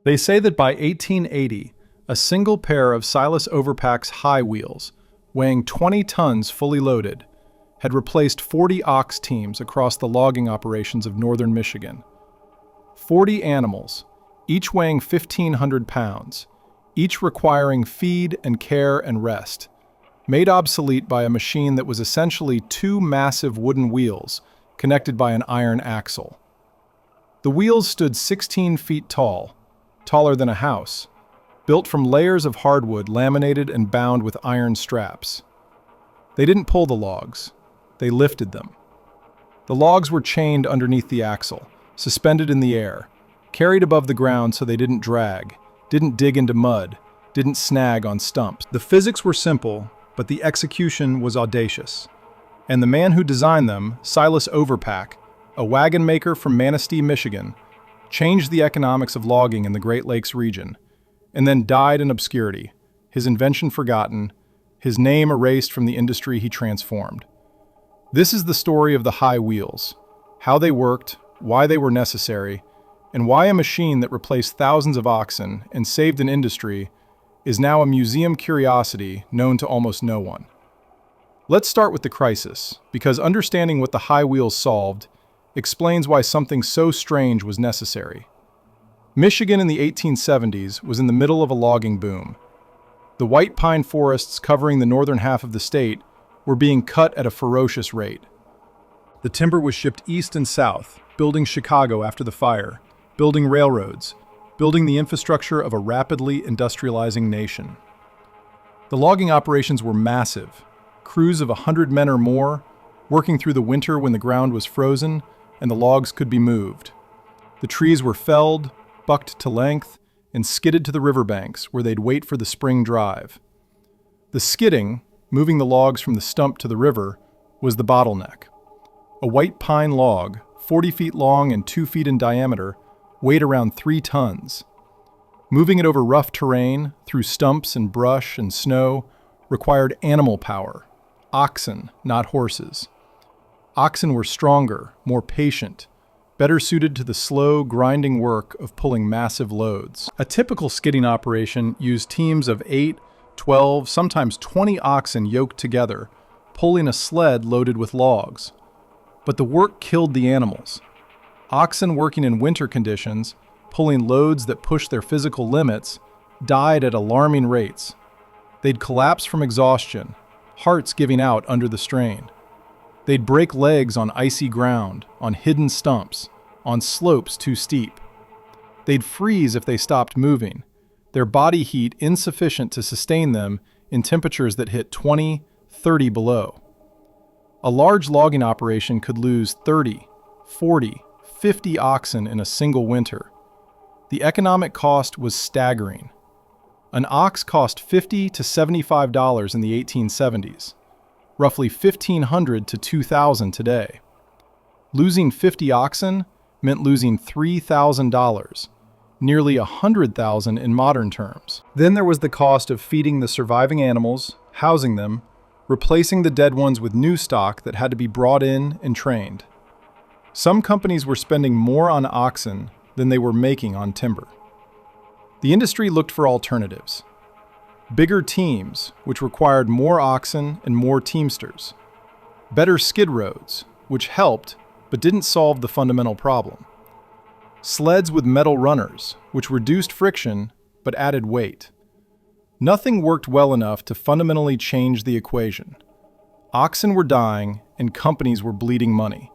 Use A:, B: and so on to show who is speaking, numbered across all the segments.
A: They say that by 1880, a single pair of Silas Overpack's high wheels, weighing 20 tons fully loaded, had replaced 40 ox teams across the logging operations of northern Michigan. 40 animals, each weighing 1,500 pounds, each requiring feed and care and rest, made obsolete by a machine that was essentially two massive wooden wheels connected by an iron axle. The wheels stood 16 feet tall, taller than a house, built from layers of hardwood laminated and bound with iron straps. They didn't pull the logs, they lifted them. The logs were chained underneath the axle, suspended in the air, carried above the ground so they didn't drag, didn't dig into mud, didn't snag on stumps. The physics were simple, but the execution was audacious. And the man who designed them, Silas Overpack, a wagon maker from Manistee, Michigan, changed the economics of logging in the Great Lakes region, and then died in obscurity, his invention forgotten, his name erased from the industry he transformed. This is the story of the high wheels, how they worked, why they were necessary, and why a machine that replaced thousands of oxen and saved an industry is now a museum curiosity known to almost no one. Let's start with the crisis, because understanding what the high wheels solved explains why something so strange was necessary. Michigan in the 1870s was in the middle of a logging boom. The white pine forests covering the northern half of the state were being cut at a ferocious rate. The timber was shipped east and south, building Chicago after the fire, building railroads, building the infrastructure of a rapidly industrializing nation. The logging operations were massive, crews of 100 men or more, working through the winter when the ground was frozen and the logs could be moved. The trees were felled, bucked to length, and skidded to the riverbanks where they'd wait for the spring drive. The skidding, moving the logs from the stump to the river, was the bottleneck. A white pine log, 40 feet long and 2 feet in diameter, weighed around 3 tons. Moving it over rough terrain, through stumps and brush and snow, required animal power. Oxen, not horses. Oxen were stronger, more patient, better suited to the slow, grinding work of pulling massive loads. A typical skidding operation used teams of 8, 12, sometimes 20 oxen yoked together, pulling a sled loaded with logs. But the work killed the animals. Oxen working in winter conditions, pulling loads that pushed their physical limits, died at alarming rates. They'd collapse from exhaustion, hearts giving out under the strain. They'd break legs on icy ground, on hidden stumps, on slopes too steep. They'd freeze if they stopped moving, their body heat insufficient to sustain them in temperatures that hit 20, 30 below. A large logging operation could lose 30, 40, 50 oxen in a single winter. The economic cost was staggering. An ox cost $50 to $75 in the 1870s, roughly $1,500 to $2,000 today. Losing 50 oxen meant losing $3,000, nearly $100,000 in modern terms. Then there was the cost of feeding the surviving animals, housing them, replacing the dead ones with new stock that had to be brought in and trained. Some companies were spending more on oxen than they were making on timber. The industry looked for alternatives. Bigger teams, which required more oxen and more teamsters. Better skid roads, which helped but didn't solve the fundamental problem. Sleds with metal runners, which reduced friction but added weight. Nothing worked well enough to fundamentally change the equation. Oxen were dying and companies were bleeding money,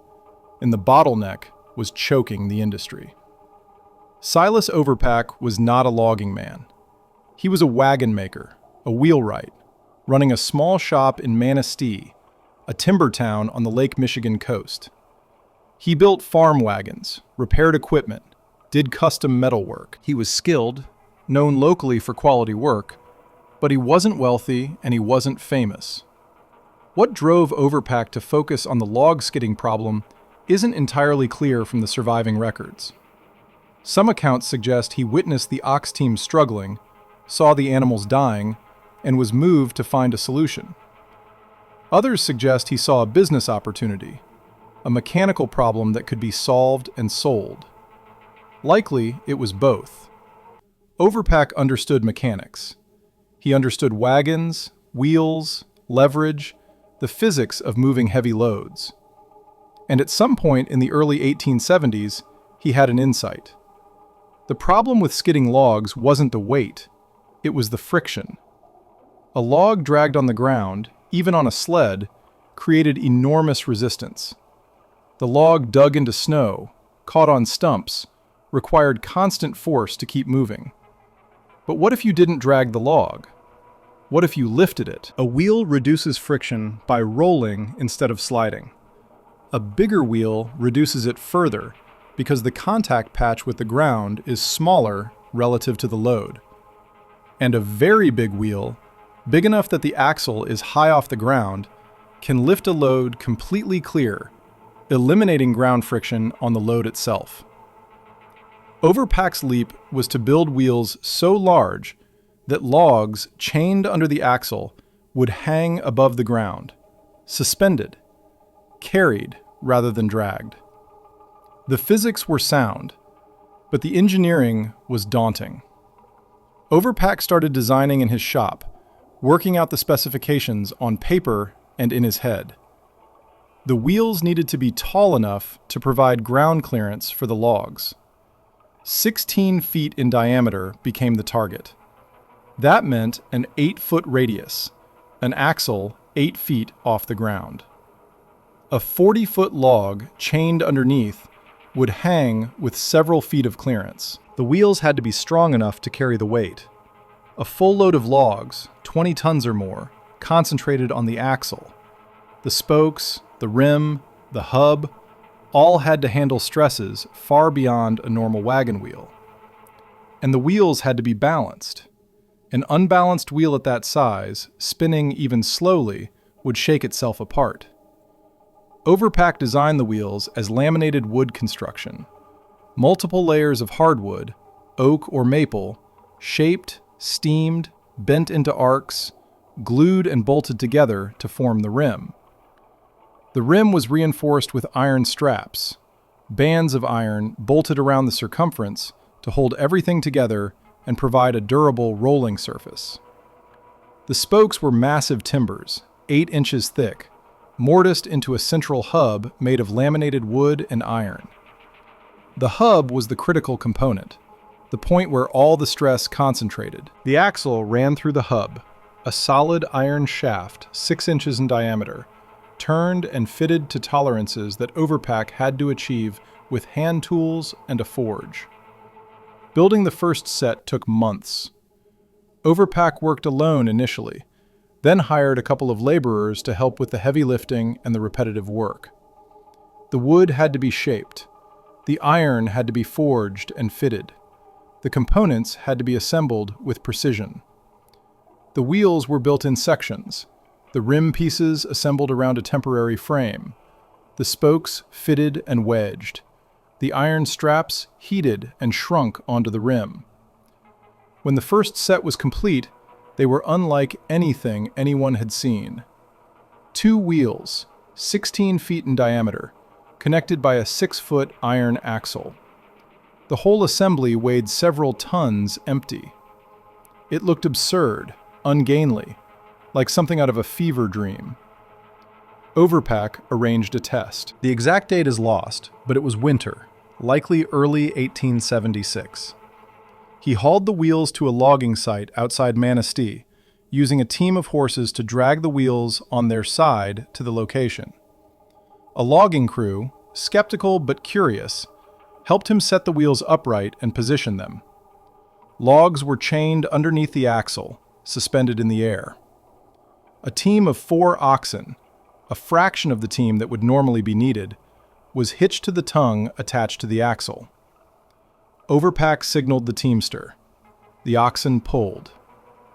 A: and the bottleneck was choking the industry. Silas Overpack was not a logging man. He was a wagon maker, a wheelwright, running a small shop in Manistee, a timber town on the Lake Michigan coast. He built farm wagons, repaired equipment, did custom metalwork. He was skilled, known locally for quality work, but he wasn't wealthy and he wasn't famous. What drove Overpack to focus on the log skidding problem isn't entirely clear from the surviving records. Some accounts suggest he witnessed the ox team struggling, saw the animals dying, and was moved to find a solution. Others suggest he saw a business opportunity, a mechanical problem that could be solved and sold. Likely, it was both. Overpack understood mechanics. He understood wagons, wheels, leverage, the physics of moving heavy loads. And at some point in the early 1870s, he had an insight. The problem with skidding logs wasn't the weight, it was the friction. A log dragged on the ground, even on a sled, created enormous resistance. The log dug into snow, caught on stumps, required constant force to keep moving. But what if you didn't drag the log? What if you lifted it? A wheel reduces friction by rolling instead of sliding. A bigger wheel reduces it further because the contact patch with the ground is smaller relative to the load. And a very big wheel, big enough that the axle is high off the ground, can lift a load completely clear, eliminating ground friction on the load itself. Overpack's leap was to build wheels so large that logs chained under the axle would hang above the ground, suspended, carried rather than dragged. The physics were sound, but the engineering was daunting. Overpack started designing in his shop, working out the specifications on paper and in his head. The wheels needed to be tall enough to provide ground clearance for the logs. 16 feet in diameter became the target. That meant an 8-foot radius, an axle 8 feet off the ground. A 40-foot log chained underneath would hang with several feet of clearance. The wheels had to be strong enough to carry the weight. A full load of logs, 20 tons or more, concentrated on the axle. The spokes, the rim, the hub, all had to handle stresses far beyond a normal wagon wheel. And the wheels had to be balanced. An unbalanced wheel at that size, spinning even slowly, would shake itself apart. Overpack designed the wheels as laminated wood construction. Multiple layers of hardwood, oak or maple, shaped, steamed, bent into arcs, glued and bolted together to form the rim. The rim was reinforced with iron straps, bands of iron bolted around the circumference to hold everything together and provide a durable rolling surface. The spokes were massive timbers, 8 inches thick, mortised into a central hub made of laminated wood and iron. The hub was the critical component, the point where all the stress concentrated. The axle ran through the hub, a solid iron shaft 6 inches in diameter, turned and fitted to tolerances that Overpack had to achieve with hand tools and a forge. Building the first set took months. Overpack worked alone initially, then hired a couple of laborers to help with the heavy lifting and the repetitive work. The wood had to be shaped. The iron had to be forged and fitted. The components had to be assembled with precision. The wheels were built in sections, the rim pieces assembled around a temporary frame, the spokes fitted and wedged, the iron straps heated and shrunk onto the rim. When the first set was complete, they were unlike anything anyone had seen. 2 wheels, 16 feet in diameter, connected by a 6-foot iron axle. The whole assembly weighed several tons empty. It looked absurd, ungainly, like something out of a fever dream. Overpack arranged a test. The exact date is lost, but it was winter, likely early 1876. He hauled the wheels to a logging site outside Manistee, using a team of horses to drag the wheels on their side to the location. A logging crew, skeptical but curious, helped him set the wheels upright and position them. Logs were chained underneath the axle, suspended in the air. A team of 4 oxen, a fraction of the team that would normally be needed, was hitched to the tongue attached to the axle. Overpack signaled the teamster. The oxen pulled.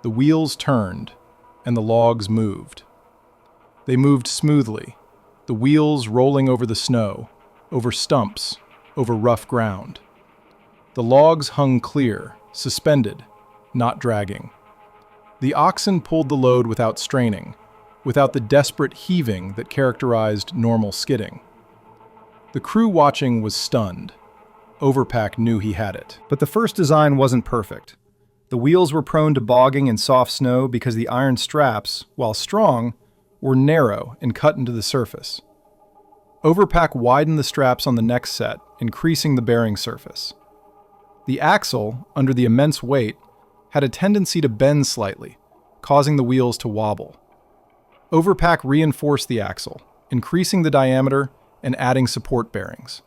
A: The wheels turned, and the logs moved. They moved smoothly, the wheels rolling over the snow, over stumps, over rough ground. The logs hung clear, suspended, not dragging. The oxen pulled the load without straining, without the desperate heaving that characterized normal skidding. The crew watching was stunned. Overpack knew he had it. But the first design wasn't perfect. The wheels were prone to bogging in soft snow because the iron straps, while strong, were narrow and cut into the surface. Overpack widened the straps on the next set, increasing the bearing surface. The axle, under the immense weight, had a tendency to bend slightly, causing the wheels to wobble. Overpack reinforced the axle, increasing the diameter and adding support bearings.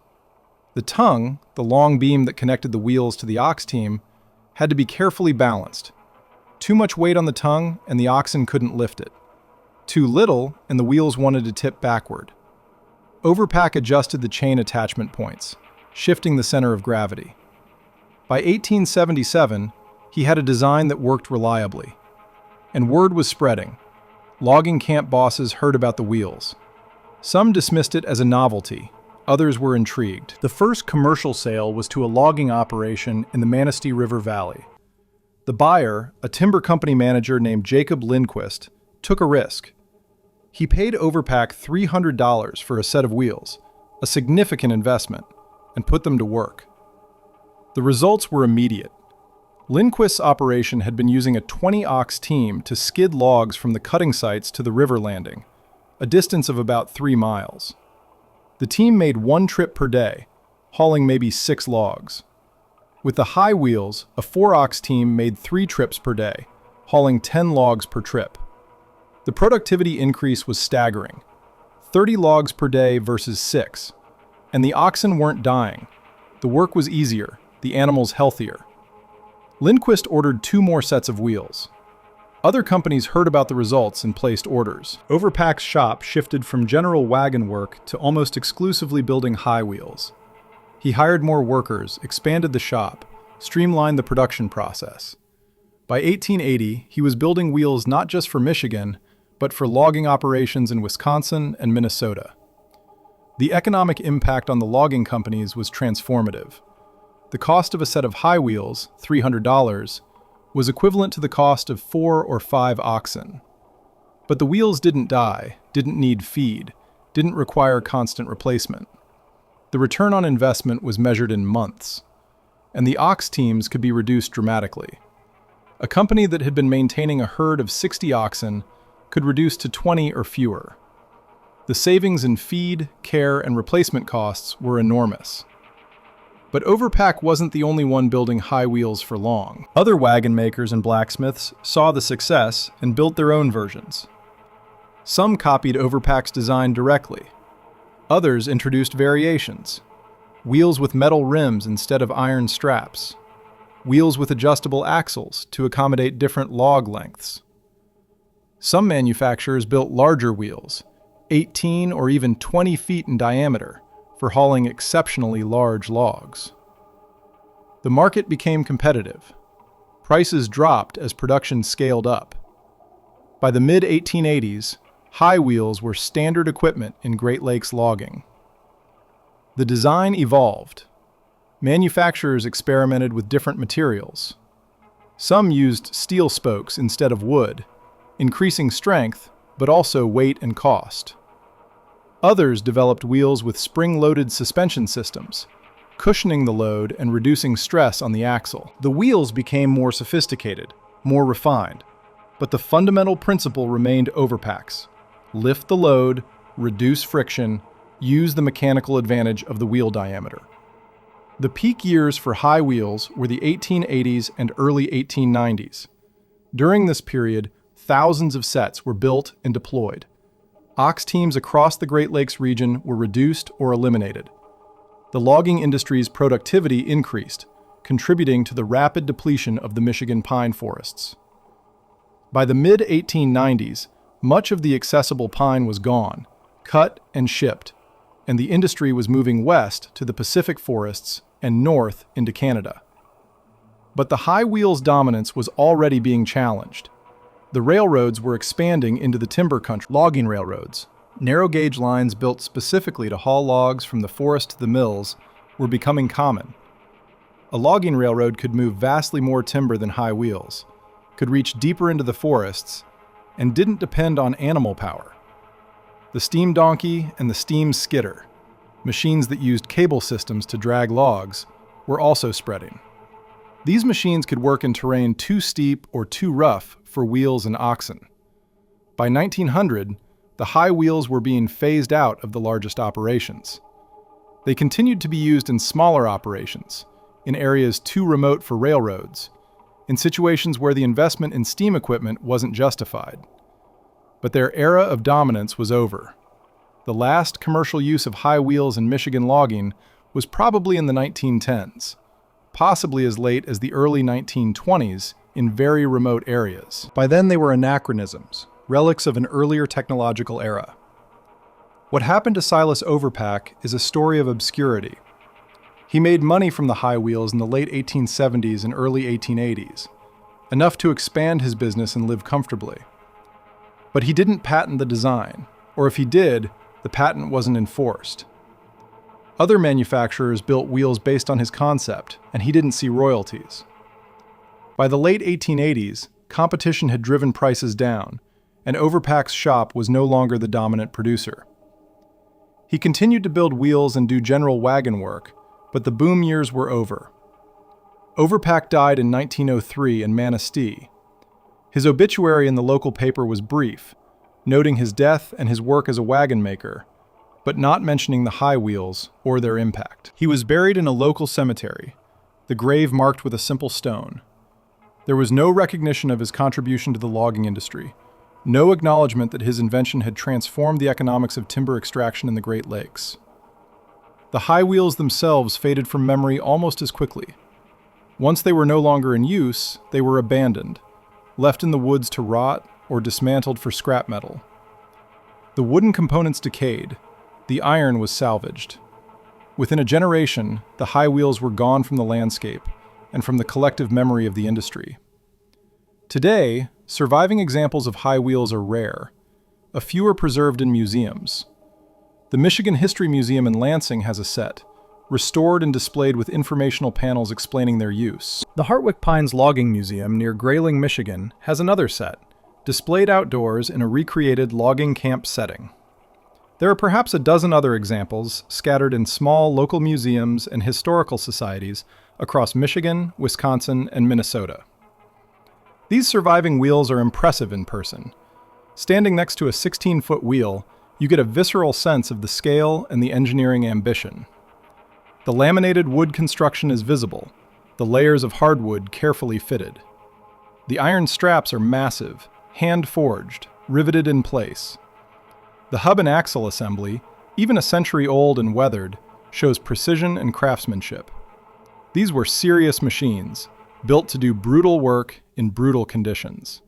A: The tongue, the long beam that connected the wheels to the ox team, had to be carefully balanced. Too much weight on the tongue and the oxen couldn't lift it. Too little and the wheels wanted to tip backward. Overpack adjusted the chain attachment points, shifting the center of gravity. By 1877, he had a design that worked reliably. And word was spreading. Logging camp bosses heard about the wheels. Some dismissed it as a novelty, others were intrigued. The first commercial sale was to a logging operation in the Manistee River Valley. The buyer, a timber company manager named Jacob Lindquist, took a risk. He paid Overpack $300 for a set of wheels, a significant investment, and put them to work. The results were immediate. Lindquist's operation had been using a 20-ox team to skid logs from the cutting sites to the river landing, a distance of about 3 miles. The team made 1 trip per day, hauling maybe 6 logs. With the high wheels, a 4-ox team made 3 trips per day, hauling 10 logs per trip. The productivity increase was staggering, 30 logs per day versus 6, and the oxen weren't dying. The work was easier, the animals healthier. Lindquist ordered 2 more sets of wheels. Other companies heard about the results and placed orders. Overpack's shop shifted from general wagon work to almost exclusively building high wheels. He hired more workers, expanded the shop, streamlined the production process. By 1880, he was building wheels not just for Michigan, but for logging operations in Wisconsin and Minnesota. The economic impact on the logging companies was transformative. The cost of a set of high wheels, $300, was equivalent to the cost of 4 or 5 oxen. But the wheels didn't die, didn't need feed, didn't require constant replacement. The return on investment was measured in months, and the ox teams could be reduced dramatically. A company that had been maintaining a herd of 60 oxen could reduce to 20 or fewer. The savings in feed, care, and replacement costs were enormous. But Overpack wasn't the only one building high wheels for long. Other wagon makers and blacksmiths saw the success and built their own versions. Some copied Overpack's design directly. Others introduced variations. Wheels with metal rims instead of iron straps. Wheels with adjustable axles to accommodate different log lengths. Some manufacturers built larger wheels, 18 or even 20 feet in diameter, for hauling exceptionally large logs. The market became competitive. Prices dropped as production scaled up. By the mid-1880s, high wheels were standard equipment in Great Lakes logging. The design evolved. Manufacturers experimented with different materials. Some used steel spokes instead of wood, increasing strength, but also weight and cost. Others developed wheels with spring-loaded suspension systems, cushioning the load and reducing stress on the axle. The wheels became more sophisticated, more refined, but the fundamental principle remained Overpack's. Lift the load, reduce friction, use the mechanical advantage of the wheel diameter. The peak years for high wheels were the 1880s and early 1890s. During this period, thousands of sets were built and deployed. Ox teams across the Great Lakes region were reduced or eliminated. The logging industry's productivity increased, contributing to the rapid depletion of the Michigan pine forests. By the mid-1890s, much of the accessible pine was gone, cut and shipped, and the industry was moving west to the Pacific forests and north into Canada. But the high wheels dominance was already being challenged. The railroads were expanding into the timber country. Logging railroads, narrow-gauge lines built specifically to haul logs from the forest to the mills, were becoming common. A logging railroad could move vastly more timber than high wheels, could reach deeper into the forests, and didn't depend on animal power. The steam donkey and the steam skidder, machines that used cable systems to drag logs, were also spreading. These machines could work in terrain too steep or too rough for wheels and oxen. By 1900, the high wheels were being phased out of the largest operations. They continued to be used in smaller operations, in areas too remote for railroads, in situations where the investment in steam equipment wasn't justified. But their era of dominance was over. The last commercial use of high wheels in Michigan logging was probably in the 1910s, possibly as late as the early 1920s in very remote areas. By then they were anachronisms, relics of an earlier technological era. What happened to Silas Overpack is a story of obscurity. He made money from the high wheels in the late 1870s and early 1880s, enough to expand his business and live comfortably. But he didn't patent the design, or if he did, the patent wasn't enforced. Other manufacturers built wheels based on his concept, and he didn't see royalties. By the late 1880s, competition had driven prices down, and Overpack's shop was no longer the dominant producer. He continued to build wheels and do general wagon work, but the boom years were over. Overpack died in 1903 in Manistee. His obituary in the local paper was brief, noting his death and his work as a wagon maker, but not mentioning the high wheels or their impact. He was buried in a local cemetery, the grave marked with a simple stone. There was no recognition of his contribution to the logging industry, no acknowledgement that his invention had transformed the economics of timber extraction in the Great Lakes. The high wheels themselves faded from memory almost as quickly. Once they were no longer in use, they were abandoned, left in the woods to rot or dismantled for scrap metal. The wooden components decayed, the iron was salvaged. Within a generation, the high wheels were gone from the landscape and from the collective memory of the industry. Today, surviving examples of high wheels are rare. A few are preserved in museums. The Michigan History Museum in Lansing has a set, restored and displayed with informational panels explaining their use. The Hartwick Pines Logging Museum near Grayling, Michigan, has another set, displayed outdoors in a recreated logging camp setting. There are perhaps a dozen other examples scattered in small local museums and historical societies across Michigan, Wisconsin, and Minnesota. These surviving wheels are impressive in person. Standing next to a 16-foot wheel, you get a visceral sense of the scale and the engineering ambition. The laminated wood construction is visible, the layers of hardwood carefully fitted. The iron straps are massive, hand-forged, riveted in place. The hub and axle assembly, even a century old and weathered, shows precision and craftsmanship. These were serious machines, built to do brutal work in brutal conditions.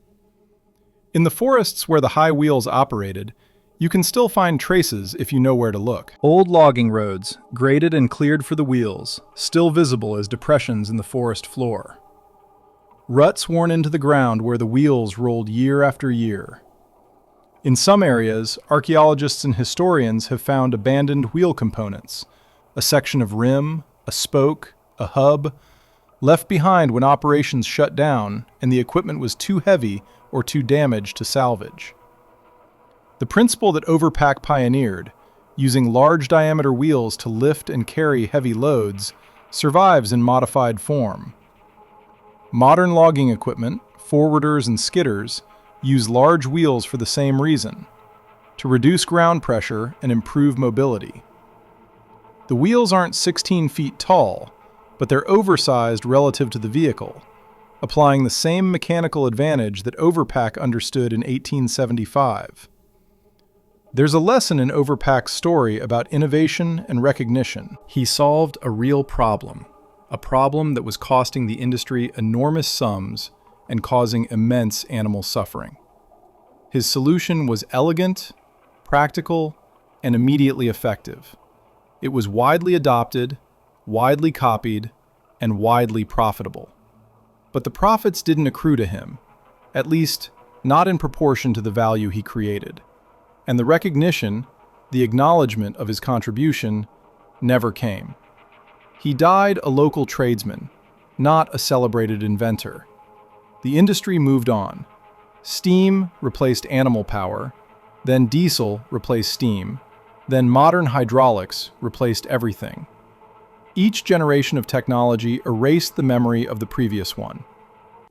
A: In the forests where the high wheels operated, you can still find traces if you know where to look. Old logging roads, graded and cleared for the wheels, still visible as depressions in the forest floor. Ruts worn into the ground where the wheels rolled year after year. In some areas, archaeologists and historians have found abandoned wheel components, a section of rim, a spoke, a hub, left behind when operations shut down and the equipment was too heavy or too damaged to salvage. The principle that Overpack pioneered, using large diameter wheels to lift and carry heavy loads, survives in modified form. Modern logging equipment, forwarders and skidders, use large wheels for the same reason, to reduce ground pressure and improve mobility. The wheels aren't 16 feet tall, but they're oversized relative to the vehicle, applying the same mechanical advantage that Overpack understood in 1875. There's a lesson in Overpack's story about innovation and recognition. He solved a real problem, a problem that was costing the industry enormous sums and causing immense animal suffering. His solution was elegant, practical, and immediately effective. It was widely adopted, widely copied, and widely profitable. But the profits didn't accrue to him, at least not in proportion to the value he created. And the recognition, the acknowledgement of his contribution, never came. He died a local tradesman, not a celebrated inventor. The industry moved on. Steam replaced animal power, then diesel replaced steam, then modern hydraulics replaced everything. Each generation of technology erased the memory of the previous one.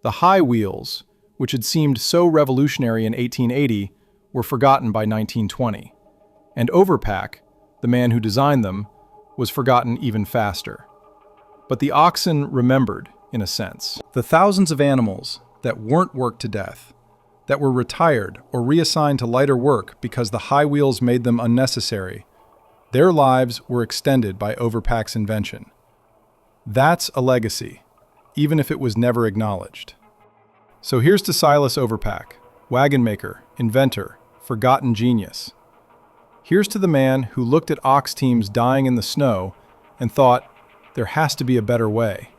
A: The high wheels, which had seemed so revolutionary in 1880, were forgotten by 1920. And Overpack, the man who designed them, was forgotten even faster. But the Oxen remembered, in a sense. The thousands of animals that weren't worked to death, that were retired or reassigned to lighter work because the high wheels made them unnecessary, their lives were extended by Overpack's invention. That's a legacy, even if it was never acknowledged. So here's to Silas Overpack, wagon maker, inventor, forgotten genius. Here's to the man who looked at ox teams dying in the snow and thought, there has to be a better way.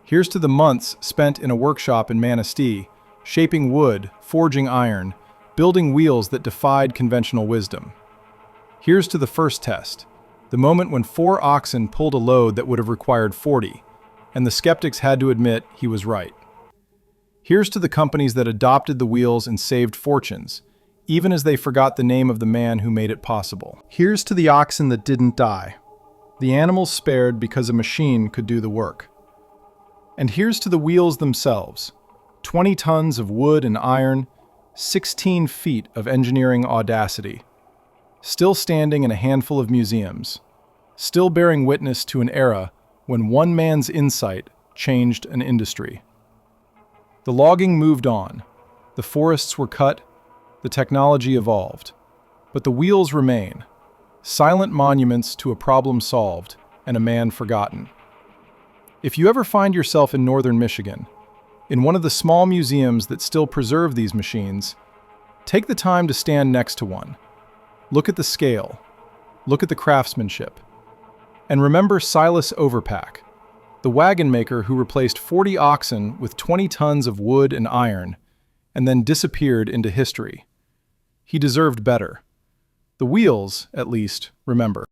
A: Here's to the months spent in a workshop in Manistee, shaping wood, forging iron, building wheels that defied conventional wisdom. Here's to the first test, the moment when 4 oxen pulled a load that would have required 40, and the skeptics had to admit he was right. Here's to the companies that adopted the wheels and saved fortunes, even as they forgot the name of the man who made it possible. Here's to the oxen that didn't die, the animals spared because a machine could do the work. And here's to the wheels themselves, 20 tons of wood and iron, 16 feet of engineering audacity, still standing in a handful of museums, still bearing witness to an era when one man's insight changed an industry. The logging moved on, the forests were cut, the technology evolved, but the wheels remain, silent monuments to a problem solved and a man forgotten. If you ever find yourself in northern Michigan, in one of the small museums that still preserve these machines, take the time to stand next to one. Look at the scale, look at the craftsmanship, and remember Silas Overpack, the wagon maker who replaced 40 oxen with 20 tons of wood and iron, and then disappeared into history. He deserved better. The wheels, at least, remember.